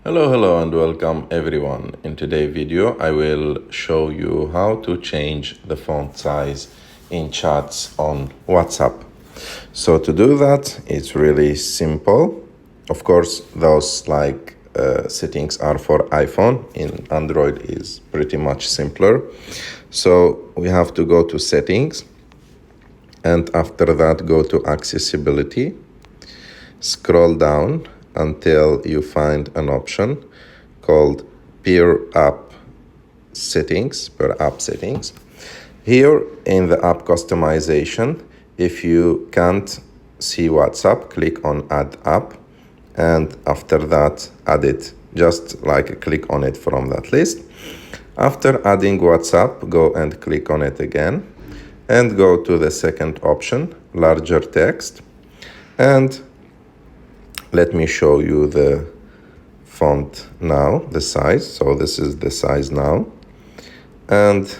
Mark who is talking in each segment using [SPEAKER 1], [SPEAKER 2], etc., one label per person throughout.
[SPEAKER 1] Hello and welcome everyone. In today's video, I will show you how to change the font size in chats on WhatsApp. So to do that, it's really simple. Of course, those settings are for iPhone. In Android is pretty much simpler. So we have to go to settings, and after that go to accessibility. Scroll down until you find an option called per app settings. Here in the app customization, if you can't see WhatsApp, click on add app, and after that add it. Just click on it from that list. After adding WhatsApp, go and click on it again and go to the second option, larger text, and let me show you the font now, the size. So this is the size now. And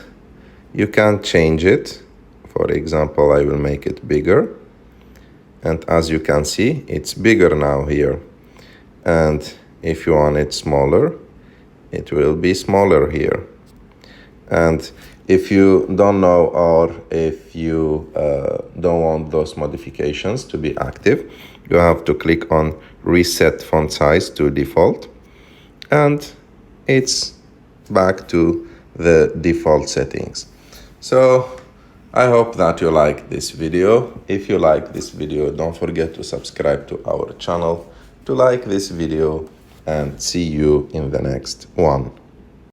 [SPEAKER 1] you can change it. For example, I will make it bigger. And as you can see, it's bigger now here. And if you want it smaller, it will be smaller here. And if you don't know or if you don't want those modifications to be active, you have to click on reset font size to default, and it's back to the default settings. So I hope that you like this video. If you like this video, don't forget to subscribe to our channel, to like this video, and see you in the next one.